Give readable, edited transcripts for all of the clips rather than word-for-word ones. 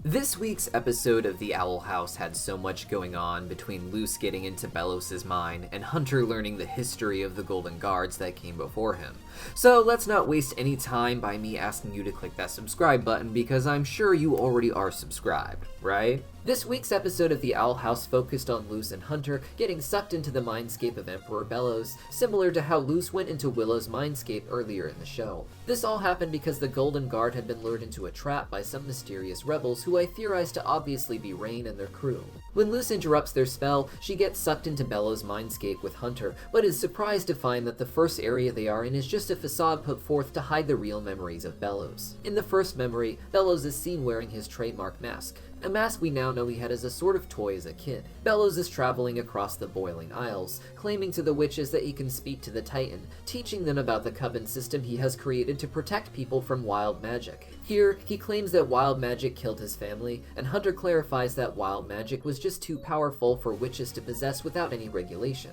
This week's episode of The Owl House had so much going on between Luce getting into Belos' mind and Hunter learning the history of the Golden Guards that came before him. So let's not waste any time by me asking you to click that subscribe button because I'm sure you already are subscribed, right? This week's episode of The Owl House focused on Luce and Hunter getting sucked into the mindscape of Emperor Belos, similar to how Luce went into Willow's mindscape earlier in the show. This all happened because the Golden Guard had been lured into a trap by some mysterious rebels who I theorized to obviously be Rain and their crew. When Luce interrupts their spell, she gets sucked into Belos' mindscape with Hunter, but is surprised to find that the first area they are in is just a facade put forth to hide the real memories of Belos. In the first memory, Belos is seen wearing his trademark mask, a mask we now know he had as a sort of toy as a kid. Belos is traveling across the Boiling Isles, claiming to the witches that he can speak to the Titan, teaching them about the coven system he has created to protect people from wild magic. Here, he claims that wild magic killed his family, and Hunter clarifies that wild magic was just too powerful for witches to possess without any regulation,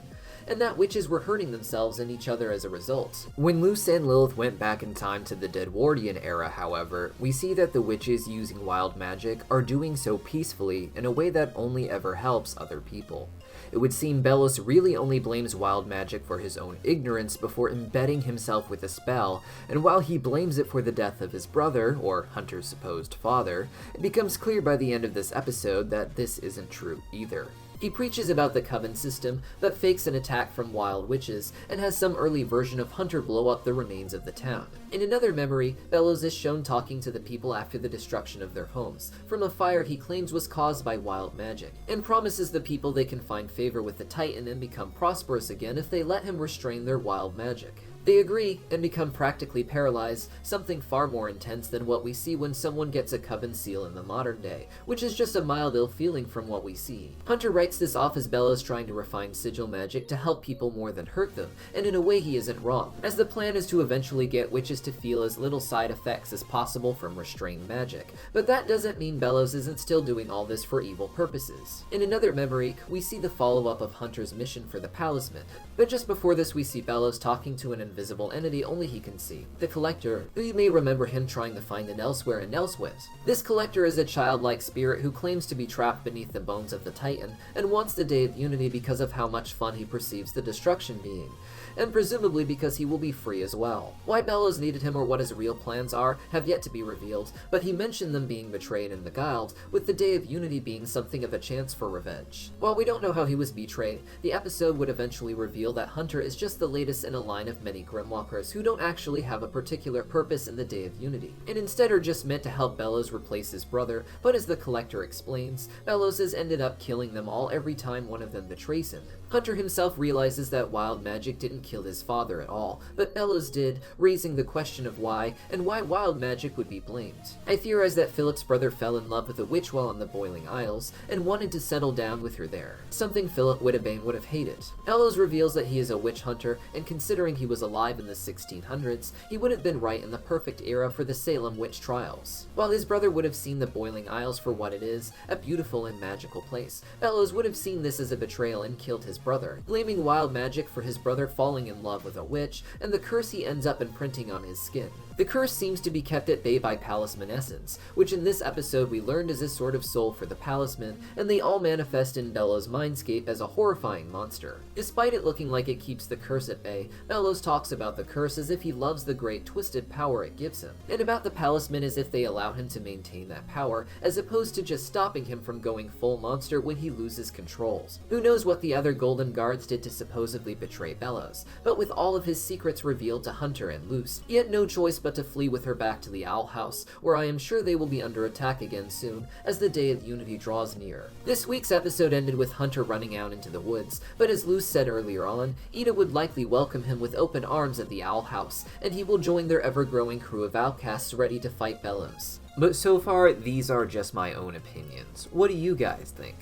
and that witches were hurting themselves and each other as a result. When Luce and Lilith went back in time to the Deadwardian era, however, we see that the witches using wild magic are doing so peacefully in a way that only ever helps other people. It would seem Belos really only blames wild magic for his own ignorance before embedding himself with a spell, and while he blames it for the death of his brother, or Hunter's supposed father, it becomes clear by the end of this episode that this isn't true either. He preaches about the coven system, but fakes an attack from wild witches, and has some early version of Hunter blow up the remains of the town. In another memory, Belos is shown talking to the people after the destruction of their homes, from a fire he claims was caused by wild magic, and promises the people they can find favor with the Titan and become prosperous again if they let him restrain their wild magic. They agree and become practically paralyzed, something far more intense than what we see when someone gets a coven seal in the modern day, which is just a mild ill feeling from what we see. Hunter writes this off as Belos trying to refine sigil magic to help people more than hurt them, and in a way he isn't wrong, as the plan is to eventually get witches to feel as little side effects as possible from restrained magic, but that doesn't mean Belos isn't still doing all this for evil purposes. In another memory, we see the follow-up of Hunter's mission for the Palisman, but just before this we see Belos talking to an invisible entity only he can see, the Collector, who you may remember him trying to find an Elsewhere in Elsewith. This Collector is a childlike spirit who claims to be trapped beneath the bones of the Titan, and wants the Day of Unity because of how much fun he perceives the destruction being, and presumably because he will be free as well. Why Belos needed him or what his real plans are have yet to be revealed, but he mentioned them being betrayed and beguiled, with the Day of Unity being something of a chance for revenge. While we don't know how he was betrayed, the episode would eventually reveal that Hunter is just the latest in a line of many Grimwalkers who don't actually have a particular purpose in the Day of Unity, and instead are just meant to help Belos replace his brother, but as the Collector explains, Belos has ended up killing them all every time one of them betrays him. Hunter himself realizes that wild magic didn't kill his father at all, but Belos did, raising the question of why, and why wild magic would be blamed. I theorize that Philip's brother fell in love with a witch while in the Boiling Isles, and wanted to settle down with her there, something Philip Whittibane would have hated. Belos reveals that he is a witch hunter, and considering he was alive in the 1600s, he would have been right in the perfect era for the Salem witch trials. While his brother would have seen the Boiling Isles for what it is, a beautiful and magical place, Belos would have seen this as a betrayal and killed his brother, blaming wild magic for his brother falling in love with a witch, and the curse he ends up imprinting on his skin. The curse seems to be kept at bay by Palismanescence, which in this episode we learned is a sort of soul for the Palisman, and they all manifest in Belos' mindscape as a horrifying monster. Despite it looking like it keeps the curse at bay, Belos talks about the curse as if he loves the great twisted power it gives him, and about the Palisman as if they allow him to maintain that power, as opposed to just stopping him from going full monster when he loses controls. Who knows what the other Golden Guards did to supposedly betray Belos, but with all of his secrets revealed to Hunter and Luce, he had no choice but to flee with her back to the Owl House, where I am sure they will be under attack again soon, as the Day of Unity draws near. This week's episode ended with Hunter running out into the woods, but as Luce said earlier on, Ida would likely welcome him with open arms at the Owl House, and he will join their ever-growing crew of outcasts ready to fight Belos. But so far, these are just my own opinions. What do you guys think?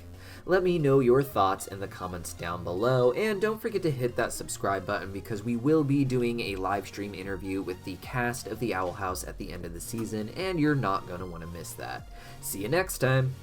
Let me know your thoughts in the comments down below, and don't forget to hit that subscribe button because we will be doing a live stream interview with the cast of The Owl House at the end of the season, and you're not going to want to miss that. See you next time!